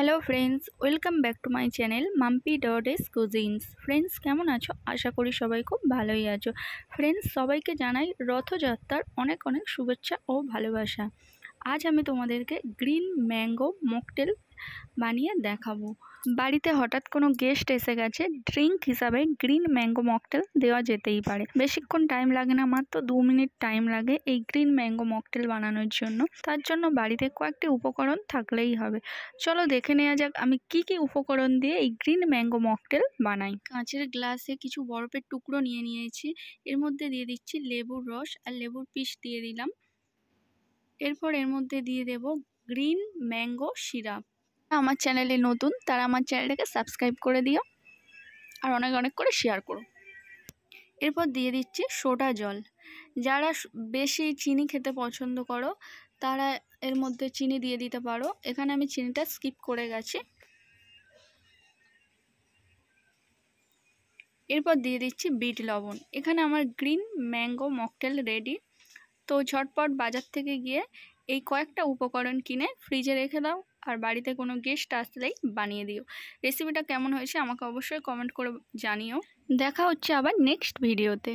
Hello friends, welcome back to my channel Mampi.S cousins. Friends, কেমন আছো? আশা করি সবাই খুব ভালোই আছো। ফ্রেন্ডস, সবাইকে জানাই রথযাত্রার অনেক অনেক শুভেচ্ছা ও ভালোবাসা। আজ আমি তোমাদেরকে গ্রিন ম্যাঙ্গো মকটেল বানিয়ে দেখাবো। বাড়িতে হঠাৎ কোনো গেস্ট এসে গেছে, ড্রিঙ্ক হিসাবে গ্রিন ম্যাঙ্গো মকটেল দেওয়া যেতেই পারে। বেশিক্ষণ টাইম লাগে না, মাত্র 2 মিনিট টাইম লাগে এই গ্রিন ম্যাঙ্গো মকটেল বানানোর জন্য। তার জন্য বাড়িতে কয়েকটি উপকরণ থাকলেই হবে। চলো দেখে নেওয়া যাক আমি কি কি উপকরণ দিয়ে এই গ্রিন ম্যাঙ্গো মকটেল বানাই। কাঁচের গ্লাসে কিছু বরফের টুকরো নিয়ে নিয়েছি। এর মধ্যে দিয়ে দিচ্ছি লেবুর রস আর লেবুর পিস দিয়ে দিলাম। এরপর এর মধ্যে দিয়ে দেব গ্রিন ম্যাঙ্গো সিরাপ। আমার চ্যানেলে নতুন, তারা আমার চ্যানেলটাকে সাবস্ক্রাইব করে দিও আর অনেক অনেক করে শেয়ার করো। এরপর দিয়ে দিচ্ছি সোডা জল। যারা বেশি চিনি খেতে পছন্দ করো তারা এর মধ্যে চিনি দিয়ে দিতে পারো। এখানে আমি চিনিটা স্কিপ করে গেছি। এরপর দিয়ে দিচ্ছি বিট লবণ। এখানে আমার গ্রিন ম্যাঙ্গো মকটেল রেডি। তো ঝটপট বাজার থেকে গিয়ে এই কয়েকটা উপকরণ কিনে ফ্রিজে রেখে দাও, আর বাড়িতে কোনো গেস্ট আসলেই বানিয়ে দিও। রেসিপিটা কেমন হয়েছে আমাকে অবশ্যই কমেন্ট করে জানিও। দেখা হচ্ছে আবার নেক্সট ভিডিওতে।